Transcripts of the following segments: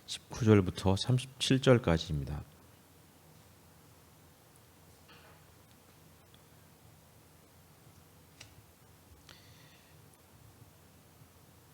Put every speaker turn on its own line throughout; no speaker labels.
19절부터 37절까지입니다.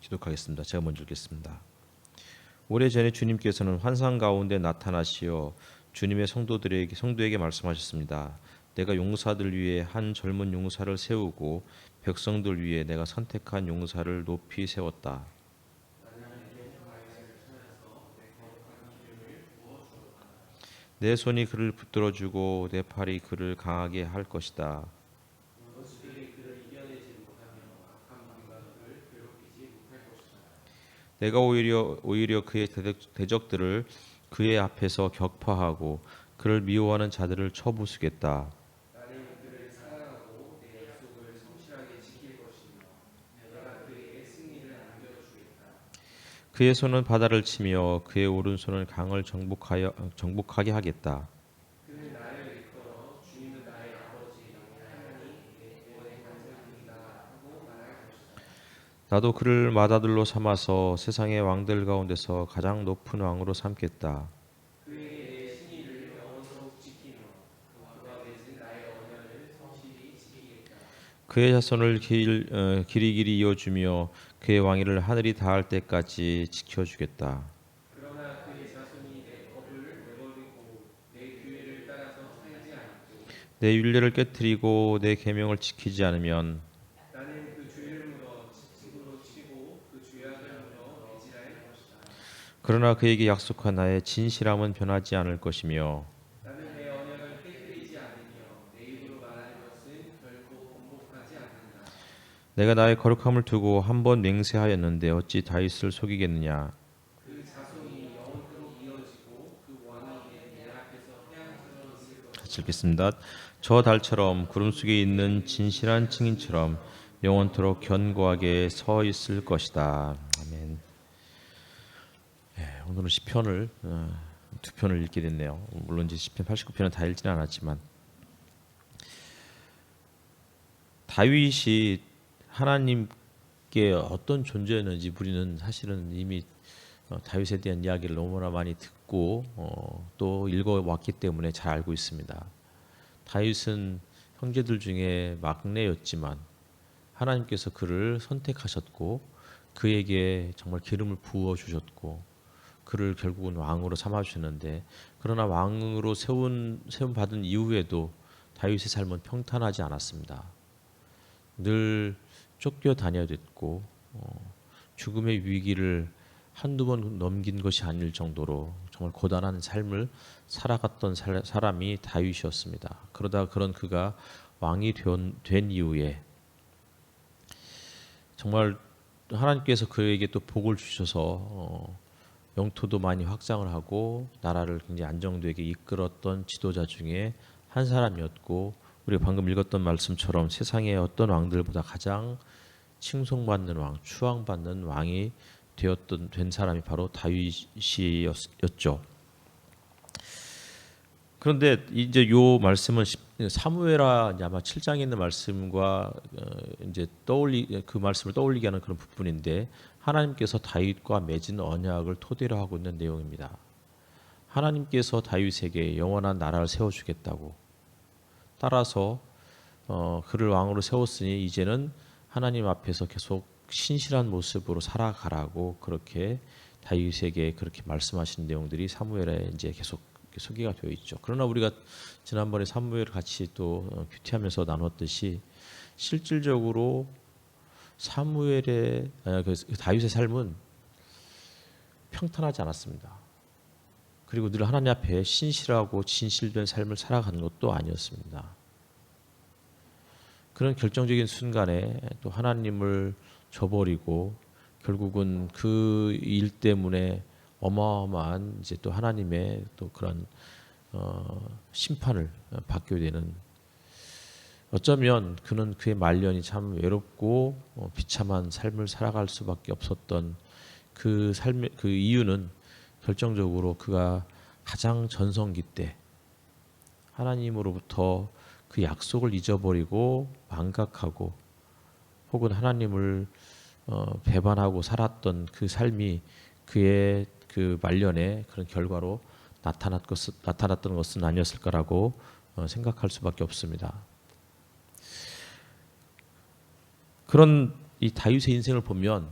기독하겠습니다. 제가 먼저 읽겠습니다. 오래전에 주님께서는 환상 가운데 나타나시어 주님의 성도에게 말씀하셨습니다. 내가 용사들 위에 한 젊은 용사를 세우고 백성들 위에 내가 선택한 용사를 높이 세웠다. 내 손이 그를 붙들어주고 내 팔이 그를 강하게 할 것이다. 내가 오히려 그의 대적들을 그의 앞에서 격파하고 그를 미워하는 자들을 쳐부수겠다. 그의 손은 바다를 치며 그의 오른손은 강을 정복하게 하겠다. 나도 그를 맏아들로 삼아서 세상의 왕들 가운데서 가장 높은 왕으로 삼겠다. 그의 자손을 길이길이 이어주며 그의 왕위를 하늘이 닿을 때까지 지켜주겠다. 내 율례를 깨뜨리고 내 계명을 지키지 않으면 그러나 그에게 약속한 나의 진실함은 변하지 않을 것이며 내가 나의 거룩함을 두고 한 번 맹세하였는데 어찌 다윗을 속이겠느냐. 같이 읽겠습니다. 저 달처럼 구름 속에 있는 진실한 증인처럼 영원토록 견고하게 서 있을 것이다. 아멘. 오늘은 시편을 두 편을 읽게 됐네요. 물론 이제 시편 89편은 다 읽지는 않았지만 다윗이 하나님께 어떤 존재였는지 우리는 사실은 이미 다윗에 대한 이야기를 너무나 많이 듣고 또 읽어왔기 때문에 잘 알고 있습니다. 다윗은 형제들 중에 막내였지만 하나님께서 그를 선택하셨고 그에게 정말 기름을 부어 주셨고 그를 결국은 왕으로 삼아 주셨는데 그러나 왕으로 세움 받은 이후에도 다윗의 삶은 평탄하지 않았습니다. 늘 쫓겨다녀졌고 죽음의 위기를 한두 번 넘긴 것이 아닐 정도로 정말 고단한 삶을 살아갔던 사람이 다윗이었습니다. 그러다 그런 그가 왕이 된 이후에 정말 하나님께서 그에게 또 복을 주셔서 영토도 많이 확장을 하고 나라를 굉장히 안정되게 이끌었던 지도자 중에 한 사람이었고 우리가 방금 읽었던 말씀처럼 세상의 어떤 왕들보다 가장 칭송받는 왕, 추앙받는 왕이 된 사람이 바로 다윗이었죠. 그런데 이제 요 말씀은 사무엘하 아마 7장에 있는 말씀과 이제 그 말씀을 떠올리게 하는 그런 부분인데 하나님께서 다윗과 맺은 언약을 토대로 하고 있는 내용입니다. 하나님께서 다윗에게 영원한 나라를 세워주겠다고 따라서 그를 왕으로 세웠으니 이제는 하나님 앞에서 계속 신실한 모습으로 살아가라고 그렇게 다윗에게 그렇게 말씀하신 내용들이 사무엘에 이제 계속 소개가 되어 있죠. 그러나 우리가 지난번에 사무엘을 같이 또 큐티하면서 나눴듯이 실질적으로 사무엘의 다윗의 삶은 평탄하지 않았습니다. 그리고 늘 하나님 앞에 신실하고 진실된 삶을 살아가는 것도 아니었습니다. 그런 결정적인 순간에 또 하나님을 저버리고 결국은 그 일 때문에 어마어마한 이제 또 하나님의 또 그런 심판을 받게 되는 어쩌면 그는 그의 말년이 참 외롭고 비참한 삶을 살아갈 수밖에 없었던 그 삶의 그 이유는 결정적으로 그가 가장 전성기 때 하나님으로부터 그 약속을 잊어버리고 망각하고 혹은 하나님을 배반하고 살았던 그 삶이 그의 그 말년에 그런 결과로 나타났던 것은 아니었을까라고 생각할 수밖에 없습니다. 그런 이 다윗의 인생을 보면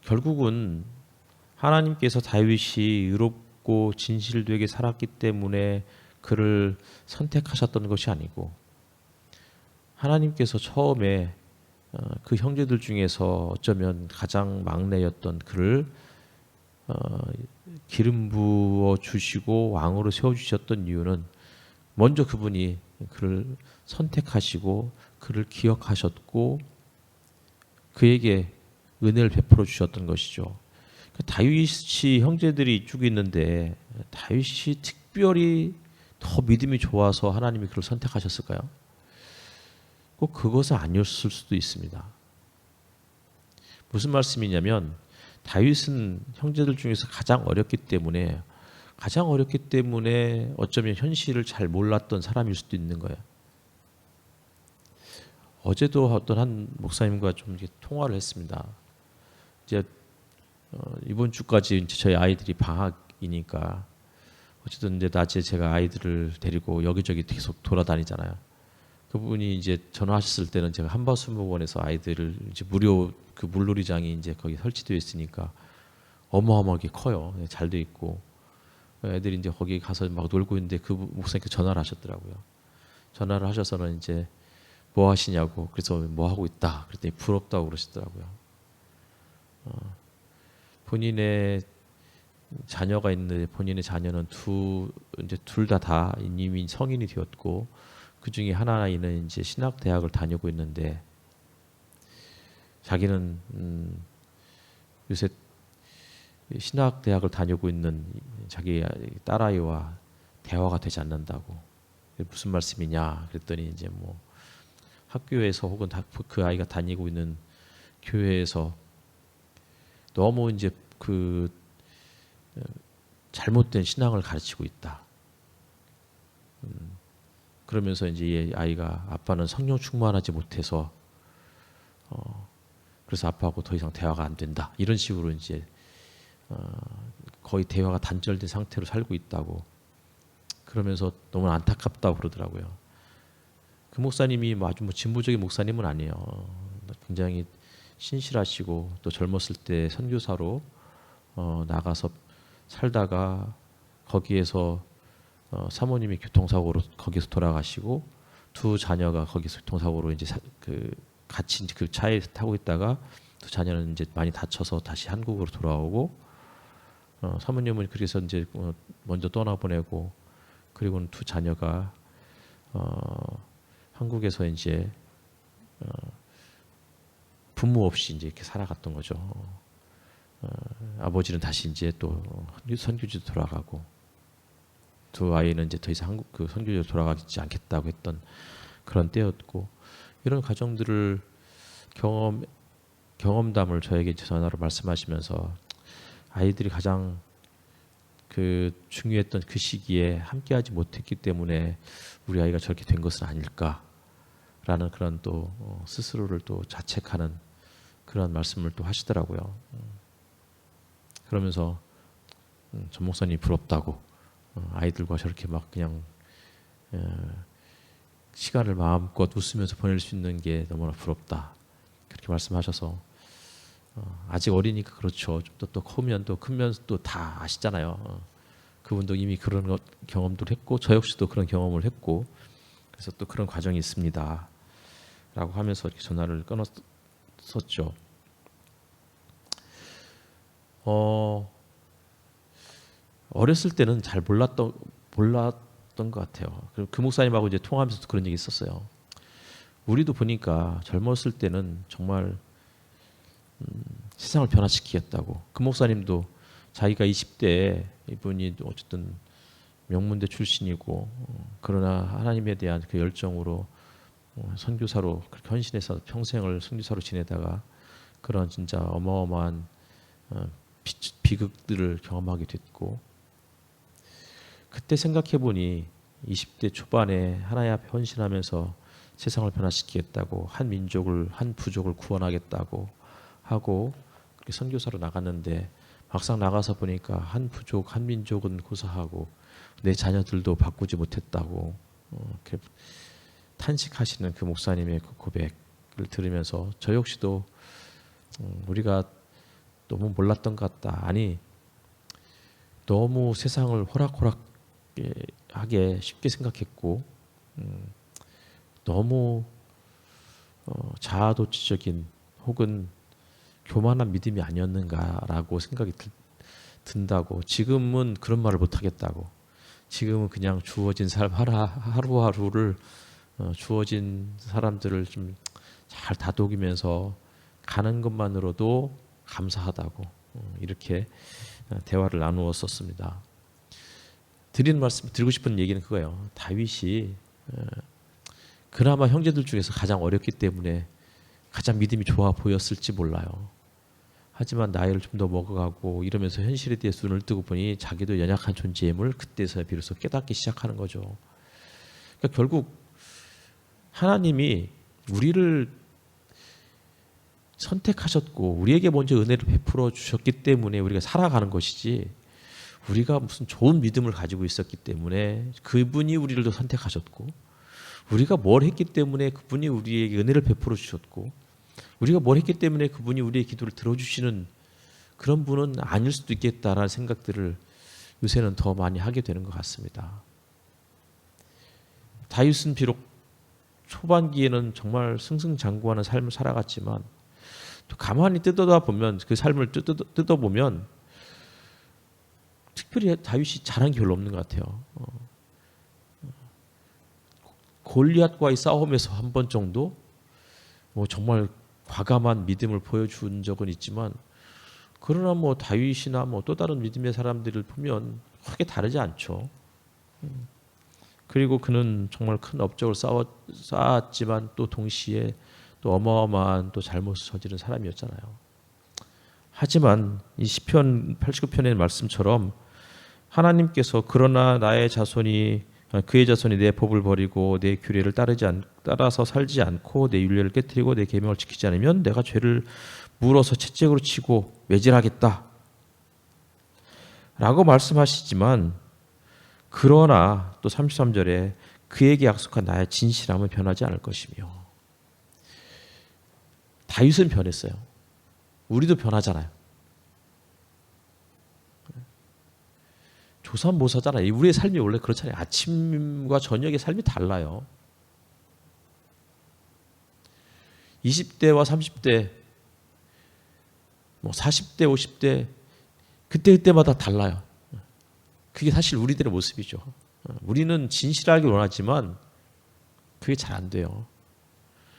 결국은 하나님께서 다윗이 의롭고 진실되게 살았기 때문에 그를 선택하셨던 것이 아니고 하나님께서 처음에 그 형제들 중에서 어쩌면 가장 막내였던 그를 기름 부어 주시고 왕으로 세워 주셨던 이유는 먼저 그분이 그를 선택하시고 그를 기억하셨고 그에게 은혜를 베풀어 주셨던 것이죠. 다윗이 형제들이 이쪽에 있는데 다윗이 특별히 더 믿음이 좋아서 하나님이 그를 선택하셨을까요? 꼭 그것은 아니었을 수도 있습니다. 무슨 말씀이냐면 다윗은 형제들 중에서 가장 어렸기 때문에 어쩌면 현실을 잘 몰랐던 사람일 수도 있는 거예요. 어제도 어떤 한 목사님과 좀 이렇게 통화를 했습니다. 이제 이번 주까지 이제 저희 아이들이 방학이니까 어쨌든 이제 낮에 제가 아이들을 데리고 여기저기 계속 돌아다니잖아요. 그분이 이제 전화하셨을 때는 제가 한바수목원에서 아이들을 이제 무료 그 물놀이장이 이제 거기 설치되어 있으니까 어마어마하게 커요. 잘 돼 있고 애들이 이제 거기 가서 막 놀고 있는데 그 목사님께 전화를 하셨더라고요. 전화를 하셔서는 이제 뭐 하시냐고 그래서 뭐 하고 있다 그랬더니 부럽다고 그러시더라고요. 본인의 자녀가 있는데 본인의 자녀는 둘 다 이미 성인이 되었고 그 중에 하나는 이제 신학 대학을 다니고 있는데 자기는 요새 신학 대학을 다니고 있는 자기 딸아이와 대화가 되지 않는다고. 무슨 말씀이냐 그랬더니 이제 뭐 학교에서 혹은 그 아이가 다니고 있는 교회에서 너무 이제 그 잘못된 신앙을 가르치고 있다. 그러면서 이제 이 아이가 아빠는 성령 충만하지 못해서 그래서 아빠하고 더 이상 대화가 안 된다. 이런 식으로 이제 거의 대화가 단절된 상태로 살고 있다고. 그러면서 너무 안타깝다고 그러더라고요. 그 목사님이 아주 뭐 진보적인 목사님은 아니에요. 굉장히 신실하시고 또 젊었을 때 선교사로 나가서 살다가 거기에서 사모님이 교통사고로 거기서 돌아가시고 두 자녀가 거기서 교통사고로 이제 같이 그 차에 타고 있다가 두 자녀는 이제 많이 다쳐서 다시 한국으로 돌아오고 사모님은 그래서 이제 먼저 떠나보내고 그리고는 두 자녀가 한국에서 이제 부모 없이 이제 이렇게 살아갔던 거죠. 아버지는 다시 이제 또 선교지로 돌아가고 두 아이는 이제 더 이상 한국 그 선교지로 돌아가지 않겠다고 했던 그런 때였고 이런 가정들을 경험담을 저에게 전화로 말씀하시면서 아이들이 가장 그 중요했던 그 시기에 함께하지 못했기 때문에 우리 아이가 저렇게 된 것은 아닐까라는 그런 또 스스로를 또 자책하는 그런 말씀을 또 하시더라고요. 그러면서 전 목사님이 부럽다고 아이들과 저렇게 막 그냥 시간을 마음껏 웃으면서 보낼 수 있는 게 너무나 부럽다 그렇게 말씀하셔서 아직 어리니까 그렇죠. 좀 또 크면 또 크면 또 다 아시잖아요. 그분도 이미 그런 경험도 했고 저 역시도 그런 경험을 했고 그래서 또 그런 과정이 있습니다. 라고 하면서 이렇게 전화를 끊었었죠. 어렸을 때는 잘 몰랐던 것 같아요. 그 목사님하고 이제 통화하면서도 그런 얘기 있었어요. 우리도 보니까 젊었을 때는 정말 세상을 변화시키겠다고. 그 목사님도 자기가 20대에 이분이 어쨌든 명문대 출신이고 그러나 하나님에 대한 그 열정으로 선교사로 그렇게 헌신해서 평생을 선교사로 지내다가 그런 진짜 어마어마한 비극들을 경험하게 됐고 그때 생각해 보니 20대 초반에 하나님 앞에 헌신하면서 세상을 변화시키겠다고 한 민족을 한 부족을 구원하겠다고 하고 그렇게 선교사로 나갔는데 막상 나가서 보니까 한 부족, 한 민족은 고사하고 내 자녀들도 바꾸지 못했다고 이렇게 탄식하시는 그 목사님의 그 고백을 들으면서 저 역시도 우리가 너무 몰랐던 것 같다. 아니 너무 세상을 호락호락하게 쉽게 생각했고 너무 자아도취적인 혹은 교만한 믿음이 아니었는가라고 생각이 든다고. 지금은 그런 말을 못하겠다고. 지금은 그냥 주어진 삶 하루하루를 주어진 사람들을 좀 잘 다독이면서 가는 것만으로도 감사하다고 이렇게 대화를 나누었었습니다. 드리고 싶은 얘기는 그거예요. 다윗이 그나마 형제들 중에서 가장 어렸기 때문에 가장 믿음이 좋아 보였을지 몰라요. 하지만 나이를 좀 더 먹어가고 이러면서 현실에 대해 눈을 뜨고 보니 자기도 연약한 존재임을 그때서야 비로소 깨닫기 시작하는 거죠. 그러니까 결국 하나님이 우리를 선택하셨고 우리에게 먼저 은혜를 베풀어 주셨기 때문에 우리가 살아가는 것이지, 우리가 무슨 좋은 믿음을 가지고 있었기 때문에 그분이 우리를 더 선택하셨고, 우리가 뭘 했기 때문에 그분이 우리에게 은혜를 베풀어 주셨고, 우리가 뭘 했기 때문에 그분이 우리의 기도를 들어주시는 그런 분은 아닐 수도 있겠다라는 생각들을 요새는 더 많이 하게 되는 것 같습니다. 다윗은 비록 초반기에는 정말 승승장구하는 삶을 살아갔지만 또 가만히 뜯어보면 그 삶을 뜯어보면 특별히 다윗이 잘한 게 별로 없는 것 같아요. 골리앗과의 싸움에서 한 번 정도 뭐 정말 과감한 믿음을 보여준 적은 있지만, 그러나 뭐 다윗이나 뭐 또 다른 믿음의 사람들을 보면 크게 다르지 않죠. 그리고 그는 정말 큰 업적을 쌓았지만 또 동시에 또 어마어마한 또 잘못을 저지른 사람이었잖아요. 하지만 이 시편 89편의 말씀처럼 하나님께서 그러나 그의 자손이 내 법을 버리고 내 규례를 따라서 살지 않고 내 율례를 깨뜨리고 내 계명을 지키지 않으면 내가 죄를 물어서 채찍으로 치고 매질하겠다 라고 말씀하시지만, 그러나 또 33절에 그에게 약속한 나의 진실함은 변하지 않을 것이며. 다윗은 변했어요. 우리도 변하잖아요. 조삼모사잖아요. 우리의 삶이 원래 그렇잖아요. 아침과 저녁의 삶이 달라요. 20대와 30대, 뭐 40대, 50대 그때마다 달라요. 그게 사실 우리들의 모습이죠. 우리는 진실하길 원하지만 그게 잘 안 돼요.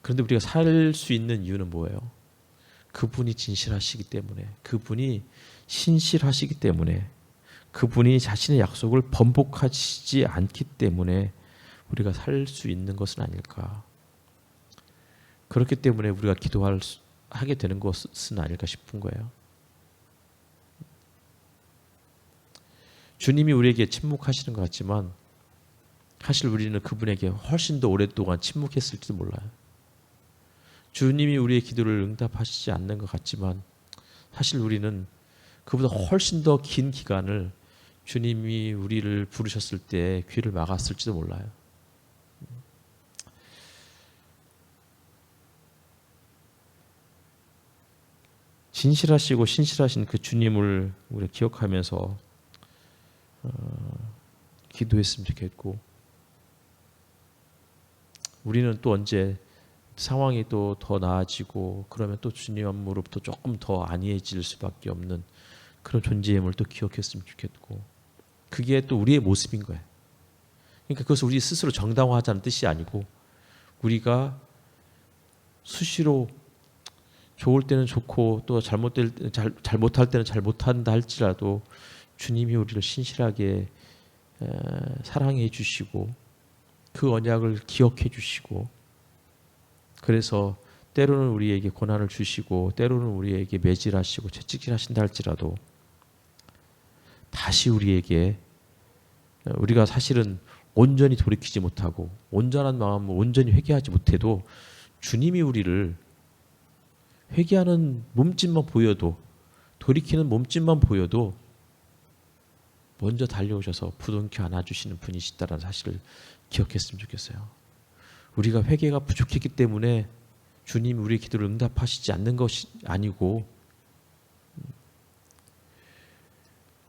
그런데 우리가 살 수 있는 이유는 뭐예요? 그분이 진실하시기 때문에, 그분이 신실하시기 때문에, 그분이 자신의 약속을 번복하시지 않기 때문에 우리가 살 수 있는 것은 아닐까. 그렇기 때문에 우리가 하게 되는 것은 아닐까 싶은 거예요. 주님이 우리에게 침묵하시는 것 같지만 사실 우리는 그분에게 훨씬 더 오랫동안 침묵했을지도 몰라요. 주님이 우리의 기도를 응답하시지 않는 것 같지만 사실 우리는 그보다 훨씬 더 긴 기간을 주님이 우리를 부르셨을 때 귀를 막았을지도 몰라요. 진실하시고 신실하신 그 주님을 우리가 기억하면서 기도했으면 좋겠고, 우리는 또 언제 상황이 또 더 나아지고 그러면 또 주님으로부터 조금 더 안이해질 수밖에 없는 그런 존재임을 또 기억했으면 좋겠고, 그게 또 우리의 모습인 거예요. 그러니까 그것을 우리 스스로 정당화하자는 뜻이 아니고, 우리가 수시로 좋을 때는 좋고 또 잘못할 때는 잘 못한다 할지라도 주님이 우리를 신실하게 사랑해 주시고 그 언약을 기억해 주시고, 그래서 때로는 우리에게 고난을 주시고 때로는 우리에게 매질하시고 채찍질하신다 할지라도 다시 우리가 사실은 온전히 돌이키지 못하고 온전한 마음으로 온전히 회개하지 못해도 주님이 우리를 회개하는 몸짓만 보여도 돌이키는 몸짓만 보여도 먼저 달려오셔서 부둥켜 안아주시는 분이시다라는 사실을 기억했으면 좋겠어요. 우리가 회개가 부족했기 때문에 주님이 우리의 기도를 응답하시지 않는 것이 아니고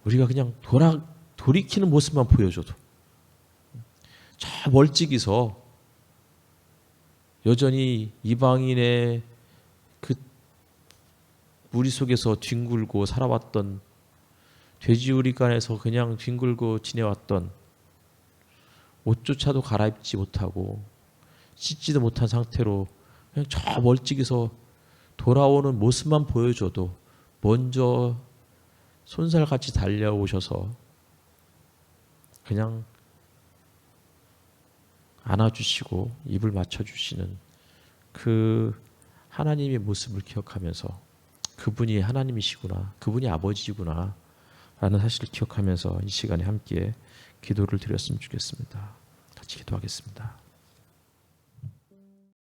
우리가 그냥 돌이키는 모습만 보여줘도 저 멀찍이서 여전히 이방인의 그 무리 속에서 뒹굴고 살아왔던 돼지우리간에서 그냥 뒹굴고 지내왔던 옷조차도 갈아입지 못하고 씻지도 못한 상태로 그냥 저 멀찍이서 돌아오는 모습만 보여줘도 먼저 손살같이 달려오셔서 그냥 안아주시고 입을 맞춰주시는 그 하나님의 모습을 기억하면서 그분이 하나님이시구나, 그분이 아버지구나 라는 사실을 기억하면서 이 시간에 함께 기도를 드렸으면 좋겠습니다. 같이 기도하겠습니다.